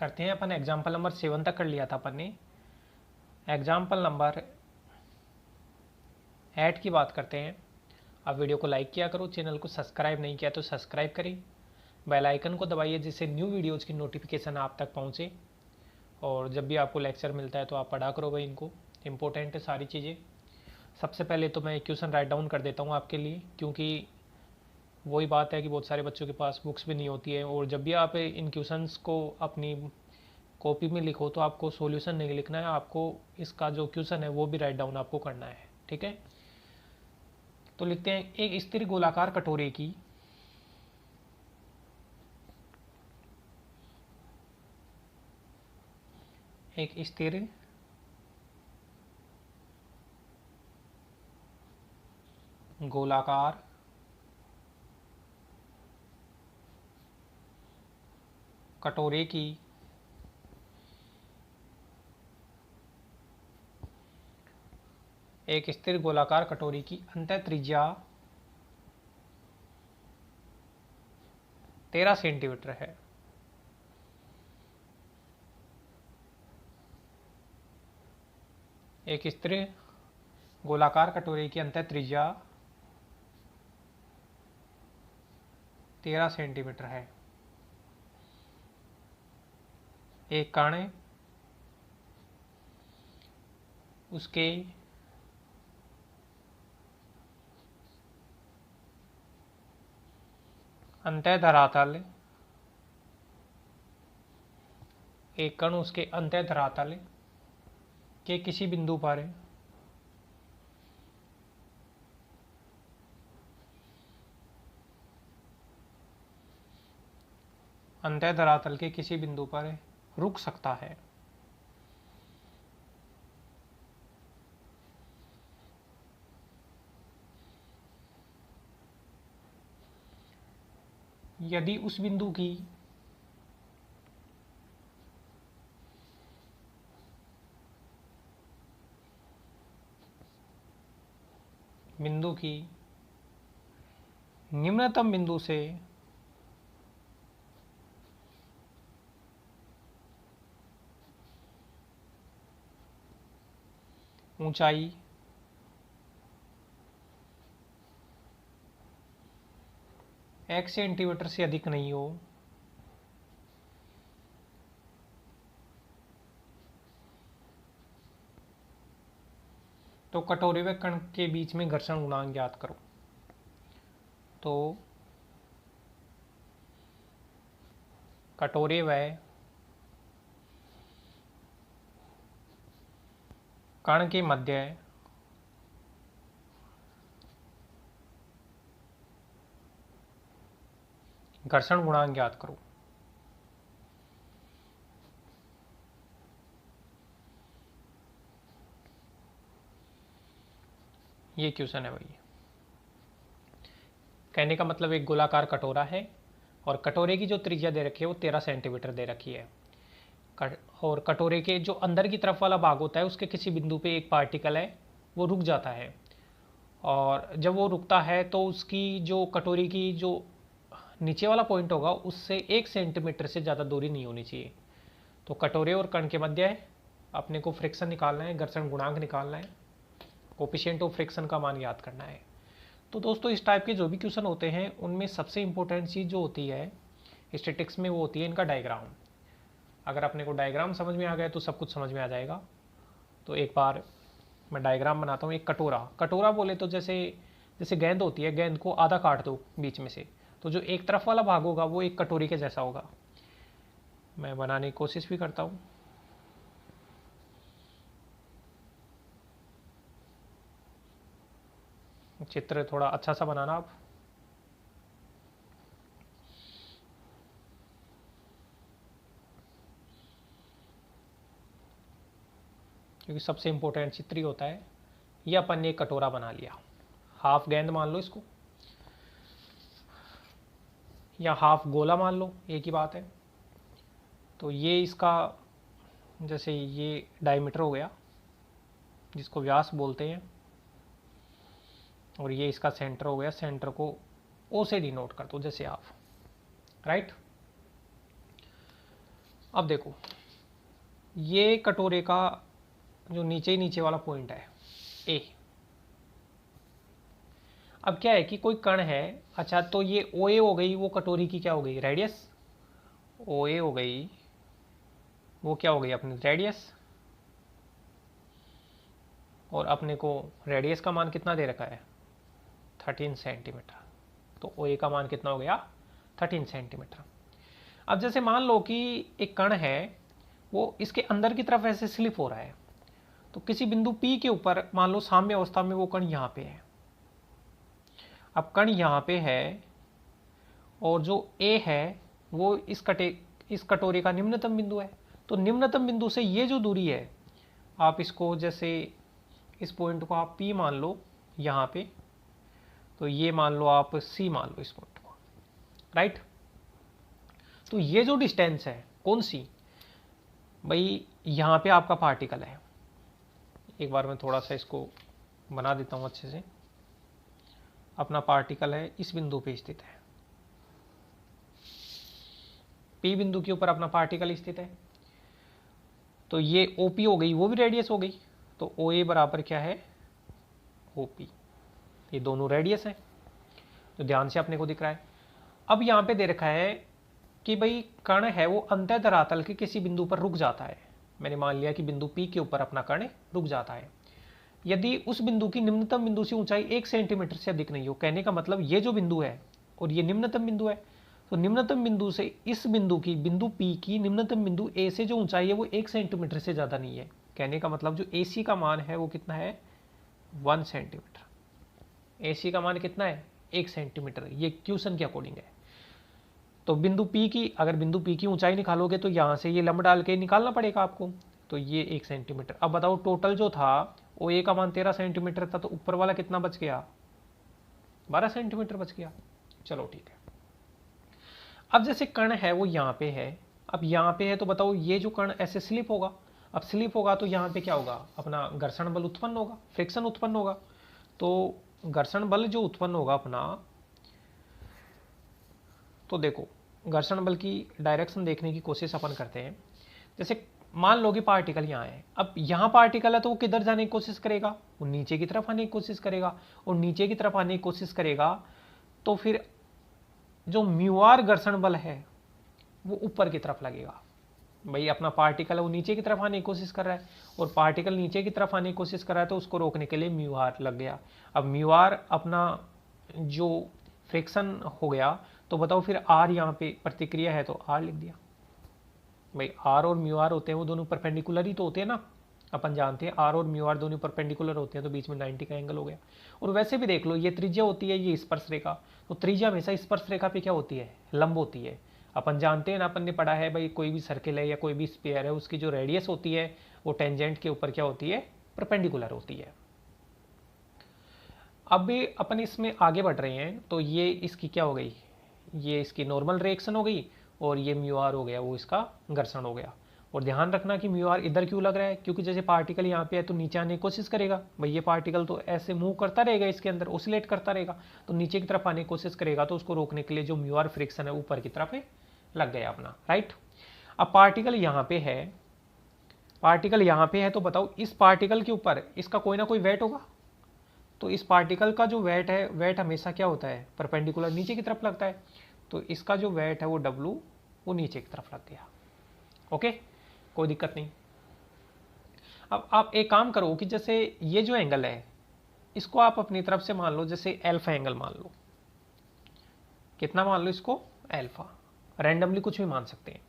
करते हैं अपन। Example number 7 तक कर लिया था अपन ने। एग्जाम्पल नंबर 8 की बात करते हैं। आप वीडियो को लाइक किया करो, चैनल को सब्सक्राइब नहीं किया तो सब्सक्राइब करें, बेल आइकन को दबाइए जिससे न्यू वीडियोज़ की नोटिफिकेशन आप तक पहुँचे। और जब भी आपको लेक्चर मिलता है तो आप पढ़ा करो भाई, इनको इंपॉर्टेंट है सारी चीज़ें। सबसे पहले तो मैं क्वेश्चन राइट डाउन कर देता हूँ आपके लिए, क्योंकि वही बात है कि बहुत सारे बच्चों के पास बुक्स भी नहीं होती है, और जब भी आप इन क्वेश्चंस को अपनी कॉपी में लिखो तो आपको सॉल्यूशन नहीं लिखना है, आपको इसका जो क्वेश्चन है वो भी राइट डाउन आपको करना है। ठीक है, तो लिखते हैं एक स्थिर गोलाकार कटोरे की एक स्थिर गोलाकार कटोरे की एक स्थिर गोलाकार कटोरी की अंतः त्रिज्या 13 सेंटीमीटर है। एक स्थिर गोलाकार कटोरे की अंतः त्रिज्या 13 सेंटीमीटर है। एक कण उसके अंतः धरातल एक कण उसके अंतः धरातल के किसी बिंदु पर अंतः धरातल के किसी बिंदु पर रुक सकता है। यदि उस बिंदु की निम्नतम बिंदु से ऊंचाई x सेंटीमीटर से अधिक नहीं हो तो कटोरे व कण के बीच में घर्षण गुणांक ज्ञात करो। तो कटोरे व कण के मध्य घर्षण गुणांक ज्ञात करो। ये क्वेश्चन है भाई। कहने का मतलब एक गोलाकार कटोरा है और कटोरे की जो त्रिज्या दे रखी है वो 13 सेंटीमीटर दे रखी है, और कटोरे के जो अंदर की तरफ वाला भाग होता है उसके किसी बिंदु पे एक पार्टिकल है वो रुक जाता है, और जब वो रुकता है तो उसकी जो कटोरी की जो नीचे वाला पॉइंट होगा उससे 1 सेंटीमीटर से ज़्यादा दूरी नहीं होनी चाहिए। तो कटोरे और कण के मध्य अपने को फ्रिक्शन निकालना है, घर्षण गुणांक निकालना है, कोफिशिएंट ऑफ फ्रिक्शन का मान याद करना है। तो दोस्तों इस टाइप के जो भी क्वेश्चन होते हैं उनमें सबसे इंपॉर्टेंट चीज़ जो होती है स्टैटिक्स में वो होती है इनका डायग्राम। अगर अपने को डायग्राम समझ में आ गया तो सब कुछ समझ में आ जाएगा। तो एक बार मैं डायग्राम बनाता हूँ। एक कटोरा बोले तो जैसे जैसे गेंद होती है, गेंद को आधा काट दो बीच में से, तो जो एक तरफ वाला भाग होगा वो एक कटोरी के जैसा होगा। मैं बनाने की कोशिश भी करता हूँ। चित्र थोड़ा अच्छा सा बनाना आप। क्योंकि सबसे इंपॉर्टेंट चित्र ही होता है। ये अपन ने एक कटोरा बना लिया, हाफ गेंद मान लो इसको, या हाफ गोला मान लो, एक ही बात है। तो ये इसका जैसे ये डायमीटर हो गया जिसको व्यास बोलते हैं, और ये इसका सेंटर हो गया। सेंटर को ओ से डिनोट कर दो जैसे आप, राइट। अब देखो, ये कटोरे का जो नीचे वाला पॉइंट है ए, अब क्या है कि कोई कण है, अच्छा तो ये ओ ए हो गई, वो कटोरी की क्या हो गई, रेडियस, ओ ए हो गई, वो क्या हो गई अपनी रेडियस, और अपने को रेडियस का मान कितना दे रखा है 13 सेंटीमीटर, तो ओ ए का मान कितना हो गया 13 सेंटीमीटर। अब जैसे मान लो कि एक कण है वो इसके अंदर की तरफ ऐसे स्लिप हो रहा है, तो किसी बिंदु P के ऊपर मान लो साम्य अवस्था में वो कण यहाँ पे है, अब कण यहाँ पे है और जो A है वो इस कटोरे का निम्नतम बिंदु है, तो निम्नतम बिंदु से ये जो दूरी है, आप इसको जैसे इस पॉइंट को आप P मान लो यहाँ पे, तो ये मान लो आप C मान लो इस पॉइंट को, राइट। तो ये जो डिस्टेंस है कौन सी भाई, यहाँ पे आपका पार्टिकल है, एक बार मैं थोड़ा सा इसको बना देता हूँ अच्छे से, अपना पार्टिकल है इस बिंदु पे स्थित है, P बिंदु के ऊपर अपना पार्टिकल स्थित है, तो ये OP हो गई, वो भी रेडियस हो गई, तो OA बराबर क्या है OP, ये दोनों रेडियस है, तो ध्यान से अपने को दिख रहा है। अब यहाँ पे दे रखा है कि भाई कण है वो अंतः धरातल के किसी बिंदु पर रुक जाता है, मैंने मान लिया कि बिंदु P के ऊपर अपना कण रुक जाता है, यदि उस बिंदु की निम्नतम बिंदु से ऊंचाई 1 सेंटीमीटर से अधिक नहीं हो, कहने का मतलब ये जो बिंदु है और ये निम्नतम बिंदु है, तो निम्नतम बिंदु से इस बिंदु की बिंदु P की निम्नतम बिंदु A से जो ऊंचाई है वो 1 सेंटीमीटर से ज़्यादा नहीं है, कहने का मतलब जो AC का मान है वो कितना है 1 सेंटीमीटर, AC का मान कितना है 1 सेंटीमीटर, ये क्वेश्चन के अकॉर्डिंग है। तो बिंदु P की, अगर बिंदु P की ऊंचाई निकालोगे तो यहाँ से ये लंब डाल के निकालना पड़ेगा आपको, तो ये 1 सेंटीमीटर। अब बताओ टोटल जो था वो A का मान 13 सेंटीमीटर था, तो ऊपर वाला कितना बच गया 12 सेंटीमीटर बच गया। चलो ठीक है। अब जैसे कण है वो यहाँ पे है, अब यहाँ पे है तो बताओ ये जो कण ऐसे स्लिप होगा, अब स्लिप होगा तो यहाँ पे क्या होगा अपना घर्षण बल उत्पन्न होगा, फ्रिक्शन उत्पन्न होगा, तो घर्षण बल जो उत्पन्न होगा अपना, तो देखो घर्षण बल की डायरेक्शन देखने की कोशिश अपन करते हैं। जैसे मान लो कि पार्टिकल यहाँ है, अब यहाँ पार्टिकल है तो वो किधर जाने की कोशिश करेगा, वो नीचे की तरफ आने की कोशिश करेगा, और नीचे की तरफ आने की कोशिश करेगा तो फिर जो म्यूआर घर्षण बल है वो ऊपर की तरफ लगेगा। भाई अपना पार्टिकल है वो नीचे की तरफ आने की कोशिश कर रहा है, और पार्टिकल नीचे की तरफ आने की कोशिश कर रहा है, तो उसको रोकने के लिए म्यूआर लग गया। अब म्यूआर अपना जो फ्रिक्शन हो गया, तो बताओ फिर आर यहाँ पे प्रतिक्रिया है तो आर लिख दिया। भाई आर और म्यू आर होते हैं वो दोनों परपेंडिकुलर ही तो होते हैं ना, अपन जानते हैं आर और म्यू आर दोनों परपेंडिकुलर होते हैं, तो बीच में 90 का एंगल हो गया। और वैसे भी देख लो ये त्रिज्या होती है, ये स्पर्श रेखा, तो त्रिज्या हमेशा स्पर्श रेखा पे क्या होती है लंब होती है। अपन जानते हैं ना, अपन ने पढ़ा है भाई कोई भी सर्किल है या कोई भी स्फीयर है उसकी जो रेडियस होती है वो टेंजेंट के ऊपर क्या होती है परपेंडिकुलर होती है। अब भी अपन इसमें आगे बढ़ रहे हैं, तो ये इसकी क्या हो गई, ये इसकी नॉर्मल रिएक्शन हो गई, और ये म्यू आर हो गया वो इसका घर्षण हो गया। और ध्यान रखना कि म्यू आर इधर क्यों लग रहा है, क्योंकि जैसे पार्टिकल यहाँ पे है तो नीचे आने की कोशिश करेगा, भाई ये पार्टिकल तो ऐसे मूव करता रहेगा, इसके अंदर ओसिलेट करता रहेगा, तो नीचे की तरफ आने की कोशिश करेगा, तो उसको रोकने के लिए जो म्यू आर फ्रिक्शन है ऊपर की तरफ लग गया अपना, राइट। अब पार्टिकल यहाँ पे है, पार्टिकल यहाँ पे है, तो बताओ इस पार्टिकल के ऊपर इसका कोई ना कोई वेट होगा, तो इस पार्टिकल का जो वेट है, वेट हमेशा क्या होता है परपेंडिकुलर नीचे की तरफ लगता है, तो इसका जो वेट है वो W वो नीचे की तरफ लग गया। ओके, कोई दिक्कत नहीं। अब आप एक काम करो कि जैसे ये जो एंगल है इसको आप अपनी तरफ से मान लो, जैसे अल्फा एंगल मान लो, कितना मान लो इसको अल्फा, रैंडमली कुछ भी मान सकते हैं।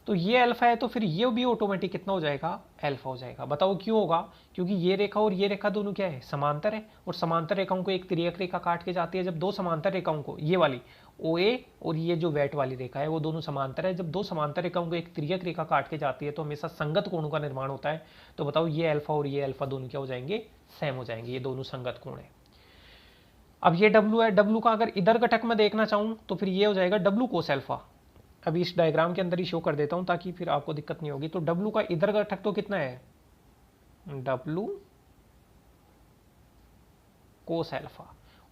तो ये अल्फा है तो फिर ये भी ऑटोमेटिक कितना हो जाएगा अल्फा हो जाएगा। बताओ क्यों होगा, क्योंकि ये रेखा और ये रेखा दोनों क्या है समांतर है, और समांतर रेखाओं को एक तिर्यक रेखा काट के जाती है। जब दो समांतर रेखाओं को, ये वाली OA और ये जो वेट वाली रेखा है वो दोनों समांतर है, जब दो समांतर रेखाओं को एक तिर्यक रेखा काट के जाती है तो हमेशा संगत कोणों का निर्माण होता है। तो बताओ ये अल्फा और ये अल्फा दोनों क्या हो जाएंगे सेम हो जाएंगे, ये दोनों संगत कोण है। अब ये W है, W का अगर इधर घटक में देखना चाहूं तो फिर ये हो जाएगा W कोस अल्फा। अभी इस डायग्राम के अंदर ही शो कर देता हूं ताकि फिर आपको दिक्कत नहीं होगी। तो W का इधर घटक तो कितना है W कोस अल्फा,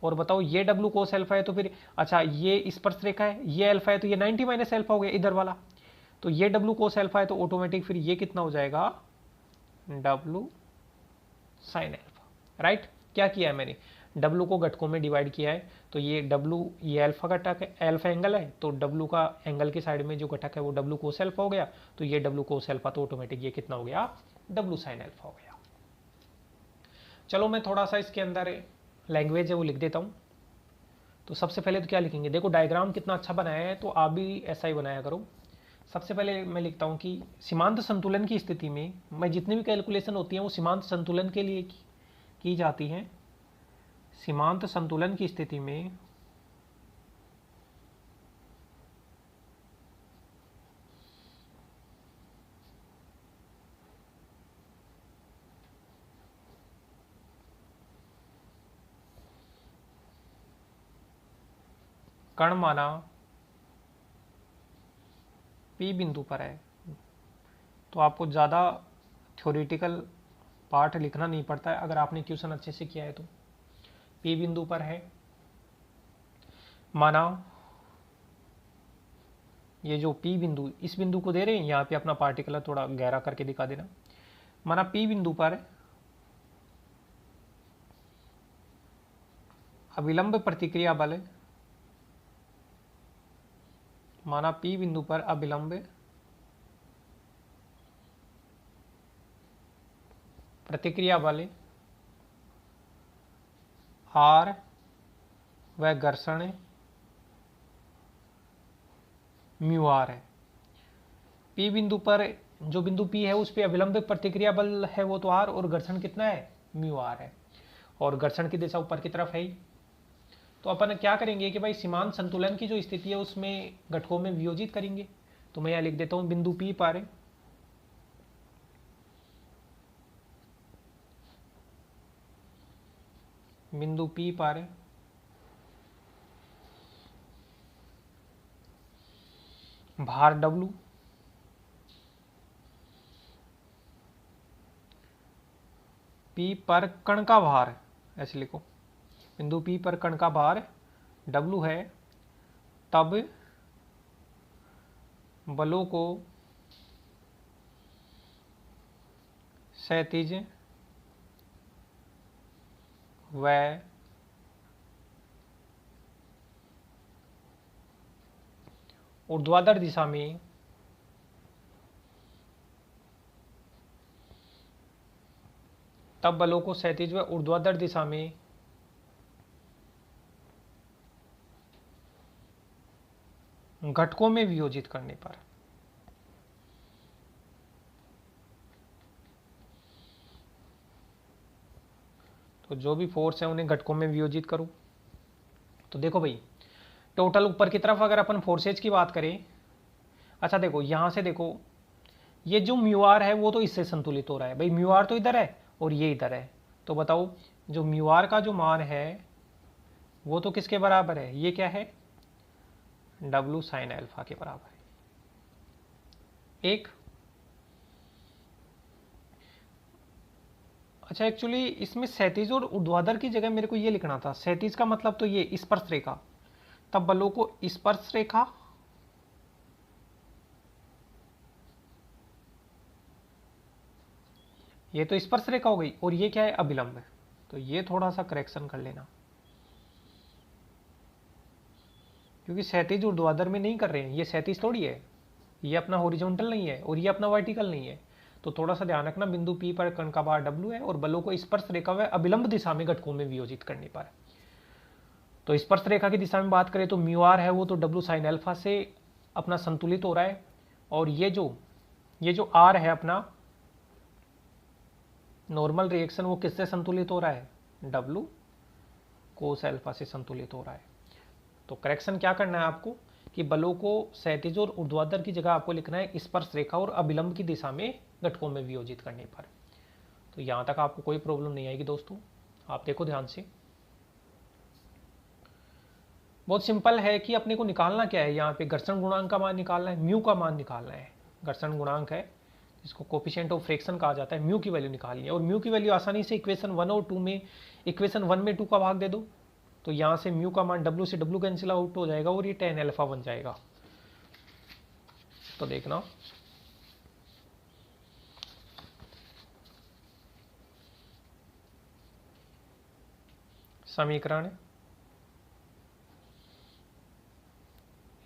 और बताओ ये W कोस अल्फा है तो फिर अच्छा ये स्पर्श रेखा है, ये अल्फा है तो ये 90 माइनस अल्फा हो गया इधर वाला। तो ये W कोस अल्फा है, तो ऑटोमेटिक फिर ये कितना हो जाएगा, W साइन अल्फा, राइट। क्या किया है मैंने, W को घटकों में डिवाइड किया है, तो ये W ये अल्फा घटक है, अल्फा एंगल है, तो W का एंगल के साइड में जो घटक है वो W कोस अल्फा हो गया, तो ये W कोस अल्फा, तो ऑटोमेटिक ये कितना हो गया, W साइन अल्फा हो गया। चलो मैं थोड़ा सा इसके अंदर लैंग्वेज है वो लिख देता हूँ। तो सबसे पहले तो क्या लिखेंगे, देखो डायग्राम कितना अच्छा बनाया है, तो आप भी ऐसा ही बनाया करो। सबसे पहले मैं लिखता हूँ कि सीमांत संतुलन की स्थिति में मैं जितनी भी कैलकुलेशन होती है वो सीमांत संतुलन के लिए की जाती हैं। सीमांत संतुलन की स्थिति में कण माना P बिंदु पर है, तो आपको ज़्यादा थ्योरेटिकल पार्ट लिखना नहीं पड़ता है अगर आपने क्वेश्चन अच्छे से किया है तो। P बिंदु पर है, माना ये जो P बिंदु, इस बिंदु को दे रहे हैं, यहाँ पे अपना पार्टिकुलर थोड़ा गहरा करके दिखा देना। माना P बिंदु पर अविलंब प्रतिक्रिया बल, माना P बिंदु पर अविलंब प्रतिक्रिया बल R व घर्षण म्यू आर है। P बिंदु पर जो बिंदु P है उस पर अविलंब प्रतिक्रिया बल है वो तो R, और घर्षण कितना है, म्यू आर है, और घर्षण की दिशा ऊपर की तरफ है। तो अपन क्या करेंगे कि भाई सीमांत संतुलन की जो स्थिति है उसमें घटकों में वियोजित करेंगे। तो मैं यहाँ लिख देता हूँ बिंदु P पर भार W, P पर कण का भार, ऐसे लिखो, बिंदु P पर कण का भार W है, तब बलों को क्षैतिज व ऊर्ध्वाधर दिशा में क्षैतिज व ऊर्ध्वाधर दिशा में घटकों में वियोजित करने पर तो जो भी फोर्स है उन्हें घटकों में वियोजित करो। तो देखो भाई टोटल ऊपर की तरफ अगर अपन फोर्सेज की बात करें, अच्छा देखो यहां से देखो ये जो म्यू आर है वो तो इससे संतुलित हो रहा है, भाई म्यू आर तो इधर है और ये इधर है, तो बताओ जो म्यू आर का जो मान है वो तो किसके बराबर है, ये क्या है, W साइन अल्फा के बराबर है। एक अच्छा एक्चुअली इसमें क्षैतिज और ऊर्ध्वाधर की जगह मेरे को ये लिखना था, क्षैतिज का मतलब तो ये स्पर्श रेखा, तब बलों को स्पर्श रेखा ये तो स्पर्श रेखा हो गई, और ये क्या है, अभिलंब है, तो ये थोड़ा सा करेक्शन कर लेना, क्योंकि क्षैतिज ऊर्ध्वाधर में नहीं कर रहे हैं, ये क्षैतिज थोड़ी है, ये अपना हॉरिजॉन्टल नहीं है और ये अपना वर्टिकल नहीं है, तो थोड़ा सा ध्यान रखना, बिंदु P पर कण का भार W है और बलों को स्पर्श रेखा व अभिलंब दिशा में घटकों में वियोजित करने पर। तो स्पर्श रेखा की दिशा में बात करें तो म्यू आर है वो तो W साइन अल्फा से अपना संतुलित हो रहा है, और ये जो R है अपना नॉर्मल रिएक्शन वो किससे संतुलित हो रहा है, W कोस अल्फा से संतुलित हो रहा है। तो करेक्शन क्या करना है आपको कि बलों को क्षैतिज और ऊर्ध्वाधर की जगह आपको लिखना है स्पर्श रेखा और अभिलंब की दिशा में घटकों में वियोजित करने पर। तो यहां तक आपको कोई प्रॉब्लम नहीं आएगी दोस्तों, आप देखो ध्यान से, बहुत सिंपल है कि अपने को निकालना क्या है, यहाँ पे घर्षण गुणांक का मान निकालना है, म्यू का मान निकालना है, घर्षण गुणांक है इसको कोफिशिएंट ऑफ फ्रिक्शन कहा जाता है, म्यू की वैल्यू निकालनी है, और म्यू की वैल्यू आसानी से इक्वेशन 1 और 2 में, इक्वेशन 1 में 2 का भाग दे दो, तो यहाँ से म्यू का मान W से W कैंसिल आउट हो जाएगा और ये tan अल्फा बन जाएगा। तो देखना समीकरण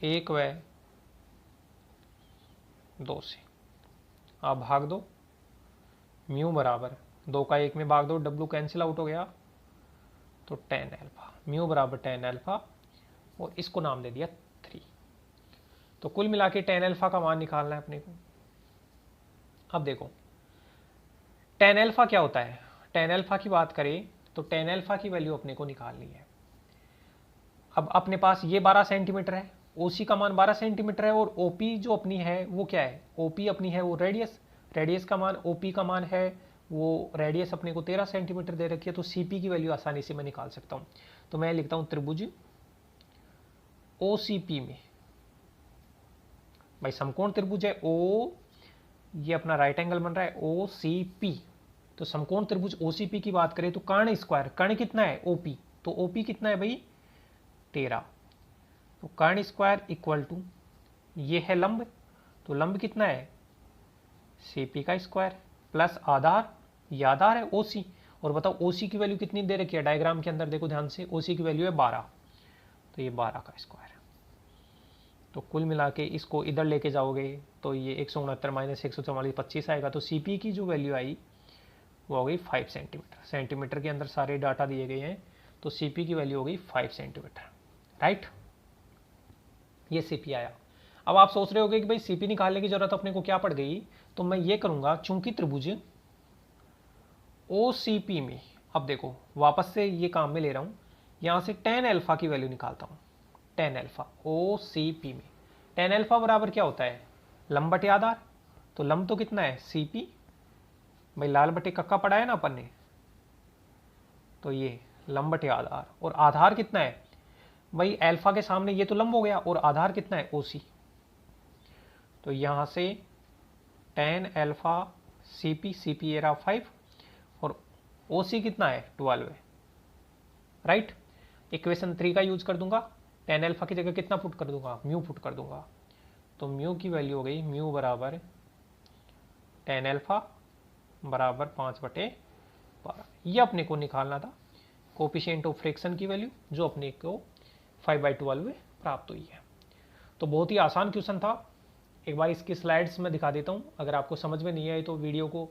1 व 2 से आप भाग दो, म्यू बराबर 2 का 1 में भाग दो, डब्लू कैंसिल आउट हो गया, तो टेन एल्फा, म्यू बराबर टेन एल्फा, और इसको नाम दे दिया 3। तो कुल मिला के टेन एल्फा का मान निकालना है अपने को। अब देखो टेन एल्फा क्या होता है, टेन एल्फा की बात करें तो टेन एल्फा की वैल्यू अपने को निकालनी है। अब अपने पास ये 12 सेंटीमीटर है, ओसी का मान 12 सेंटीमीटर है, और ओपी जो अपनी है वो क्या है, ओपी अपनी है वो रेडियस, रेडियस का मान ओपी का मान है वो, रेडियस अपने को 13 सेंटीमीटर दे रखी है, तो सीपी की वैल्यू आसानी से मैं निकाल सकता हूं। तो मैं लिखता हूं त्रिभुज ओसीपी में, भाई समकोण त्रिभुज है ओ, ये अपना राइट एंगल बन रहा है ओसीपी, तो समकोण त्रिभुज ओसीपी की बात करें तो कर्ण स्क्वायर, कर्ण कितना है ओपी, तो ओपी कितना है भाई 13, तो कर्ण स्क्वायर इक्वल टू ये है लंब, तो लंब कितना है सीपी का स्क्वायर प्लस आधार, ये आधार है ओसी, और बताओ ओसी की वैल्यू कितनी दे रखी है डायग्राम के अंदर, देखो ध्यान से ओसी की वैल्यू है 12, तो ये 12 का स्क्वायर है। तो कुल मिला के इसको इधर लेके जाओगे तो ये 169 माइनस 144 25 आएगा, तो सीपी की जो वैल्यू आई वो हो गई 5 सेंटीमीटर, सेंटीमीटर के अंदर सारे डाटा दिए गए हैं, तो सीपी की वैल्यू हो गई 5 सेंटीमीटर, राइट, ये सीपी आया। अब आप सोच रहे होगे कि भाई सीपी निकालने की जरूरत अपने को क्या पड़ गई, तो मैं ये करूंगा चूंकि त्रिभुज ओसीपी में, अब देखो वापस से ये काम में ले रहा हूं, यहां से टेन एल्फा की वैल्यू निकालता हूं, टेन एल्फा ओसीपी में, टेन एल्फा बराबर क्या होता है लंब बटे आधार, तो लंब तो कितना है सीपी, भाई लाल बटे कक्का पढ़ा है ना अपन ने, तो ये लंब बटे आधार, और आधार कितना है भाई एल्फा के सामने ये तो लंब हो गया, और आधार कितना है ओसी, तो यहां से टेन एल्फा सीपी, सीपी ये रहा 5, और ओसी कितना है 12 है, राइट। इक्वेशन 3 का यूज कर दूंगा, टेन एल्फा की जगह कितना पुट कर दूंगा म्यू पुट कर दूंगा, तो म्यू की वैल्यू हो गई म्यू बराबर टेन एल्फा बराबर 5/12, ये अपने को निकालना था कोफिशिएंट ऑफ फ्रिक्शन की वैल्यू, जो अपने को 5/12 में प्राप्त हुई है। तो बहुत ही आसान क्वेश्चन था, एक बार इसकी स्लाइड्स में दिखा देता हूँ, अगर आपको समझ में नहीं आई तो वीडियो को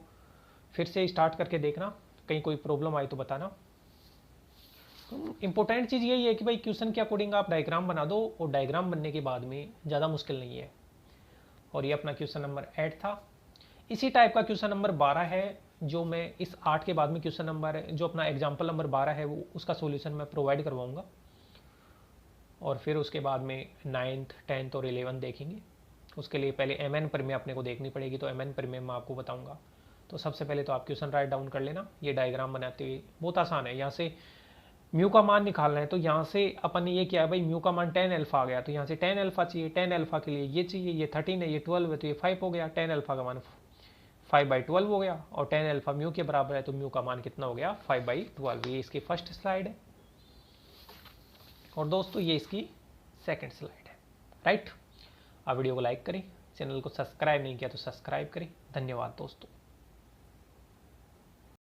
फिर से स्टार्ट करके देखना, कहीं कोई प्रॉब्लम आई तो बताना। तो इंपॉर्टेंट चीज़ यही है कि भाई क्वेश्चन के अकॉर्डिंग आप डायग्राम बना दो, और डायग्राम बनने के बाद में ज़्यादा मुश्किल नहीं है। और ये अपना क्वेश्चन नंबर 8 था। इसी टाइप का क्वेश्चन नंबर 12 है, जो मैं इस 8 के बाद में क्वेश्चन नंबर जो अपना एग्जाम्पल नंबर 12 है वो उसका सोल्यूशन मैं प्रोवाइड करवाऊँगा, और फिर उसके बाद में 9th 10th और 11th देखेंगे। उसके लिए पहले MN परिमेय अपने को देखनी पड़ेगी, तो MN परिमेय मैं आपको बताऊंगा। तो सबसे पहले तो आप क्वेश्चन राइट डाउन कर लेना, ये डायग्राम बनाते हुए बहुत आसान है। यहाँ से म्यू का मान निकालना है, तो यहाँ से अपन ने ये किया है भाई म्यू का मान 10 एल्फा आ गया, तो यहाँ से 10 एल्फा चाहिए, 10 एल्फा के लिए ये चाहिए, ये 13 है, ये 12 है, तो ये 5 हो गया, 10 एल्फा का मान 5/12 हो गया, और 10 एल्फा म्यू के बराबर है, तो म्यू का मान कितना हो गया 5/12। ये इसकी फर्स्ट स्लाइड है, और दोस्तों ये इसकी सेकंड स्लाइड है, राइट। आप वीडियो को लाइक करें, चैनल को सब्सक्राइब नहीं किया तो सब्सक्राइब करें। धन्यवाद दोस्तों।